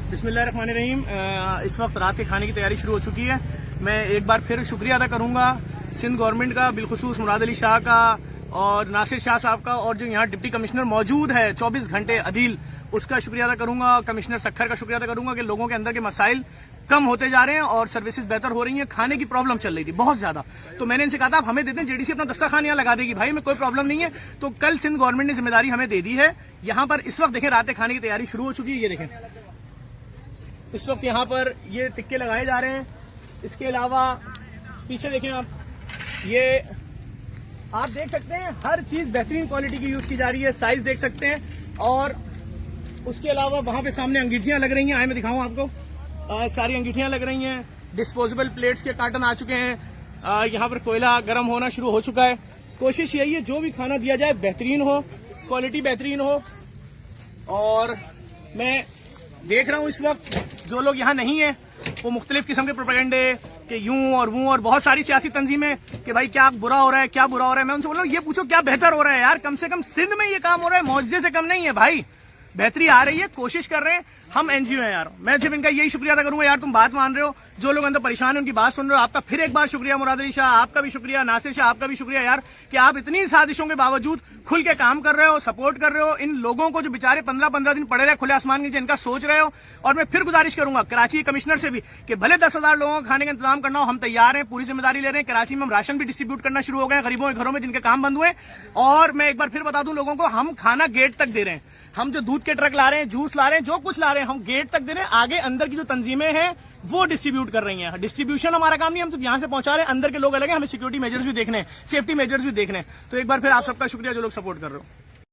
बिस्मिल्लाहिर्रहमानिर्रहीम। इस वक्त रात के खाने की तैयारी शुरू हो चुकी है। मैं एक बार फिर शुक्रिया अदा करूंगा सिंध गवर्नमेंट का, बिलखुसूस मुराद अली शाह का और नासिर शाह साहब का, और जो यहाँ डिप्टी कमिश्नर मौजूद है 24 घंटे अदील, उसका शुक्रिया अदा करूंगा। कमिश्नर सखर का शुक्रिया अदा करूंगा कि लोगों के अंदर के मसाइल कम होते जा रहे हैं और सर्विसेज बेहतर हो रही हैं। खाने की प्रॉब्लम चल रही थी बहुत ज्यादा, तो मैंने इनसे कहा था आप हमें देते हैं, जेडीसी अपना दस्तरखान यहाँ लगा देगी भाई, में कोई प्रॉब्लम नहीं है। तो कल सिंध गवर्नमेंट ने जिम्मेदारी हमें दे दी है। यहाँ पर इस वक्त देखें रात के खाने की तैयारी शुरू हो चुकी है। ये देखें इस वक्त यहाँ पर ये टिक्के लगाए जा रहे हैं। इसके अलावा पीछे देखें आप, ये आप देख सकते हैं हर चीज बेहतरीन क्वालिटी की यूज की जा रही है। साइज देख सकते हैं। और उसके अलावा वहां पे सामने अंगीठियां लग रही हैं, आए मैं दिखाऊं आपको। सारी अंगीठियां लग रही हैं। डिस्पोजेबल प्लेट्स के कार्टन आ चुके हैं। यहाँ पर कोयला गर्म होना शुरू हो चुका है। कोशिश यही है जो भी खाना दिया जाए बेहतरीन हो, क्वालिटी बेहतरीन हो। और मैं देख रहा हूं इस वक्त जो लोग यहाँ नहीं है वो मुख्तलिफ किस्म के प्रोपेगेंडे कि यूं और वूं और बहुत सारी सियासी तंजीमें कि भाई क्या बुरा हो रहा है, क्या बुरा हो रहा है। मैं उनसे बोल रहा हूं ये पूछो क्या बेहतर हो रहा है यार। कम से कम सिंध में ये काम हो रहा है, मौजूदे से कम नहीं है भाई। बेहतरी आ रही है, कोशिश कर रहे हैं। हम एनजीओ हैं यार। मैं सिर्फ इनका यही शुक्रिया अदा करूंगा यार, तुम बात मान रहे हो, जो लोग अंदर परेशान हैं उनकी बात सुन रहे हो। आपका फिर एक बार शुक्रिया मुराद अली शाह, आपका भी शुक्रिया, नासिर शाह आपका भी शुक्रिया यार, कि आप इतनी साजिशों के बावजूद खुल के काम कर रहे हो, सपोर्ट कर रहे हो इन लोगों को जो बेचारे 15-15 दिन पड़े रहे खुले आसमान के नीचे, इनका सोच रहे हो। और मैं फिर गुजारिश करूंगा कराची कमिश्नर से भी कि भले 10,000 लोगों को खाने का इंतजाम करना हो, हम तैयार हैं, पूरी जिम्मेदारी ले रहे हैं। कराची में हम राशन भी डिस्ट्रीब्यूट करना शुरू हो गए गरीबों के घरों में जिनके काम बंद हुए। और मैं एक बार फिर बता दूं लोगों को, हम खाना गेट तक दे रहे हैं। हम जो दूध के ट्रक ला रहे हैं, जूस ला रहे हैं, जो कुछ ला रहे हैं हम गेट तक दे रहे हैं। आगे अंदर की जो तंजीमें हैं वो डिस्ट्रीब्यूट कर रही हैं। डिस्ट्रीब्यूशन हमारा काम नहीं, हम तो यहां से पहुंचा रहे हैं। अंदर के लोग अलग हैं, हमें सिक्योरिटी मेजर्स भी देखने हैं, सेफ्टी मेजर्स भी देखने हैं। तो एक बार फिर आप सबका शुक्रिया जो लोग सपोर्ट कर रहे हो।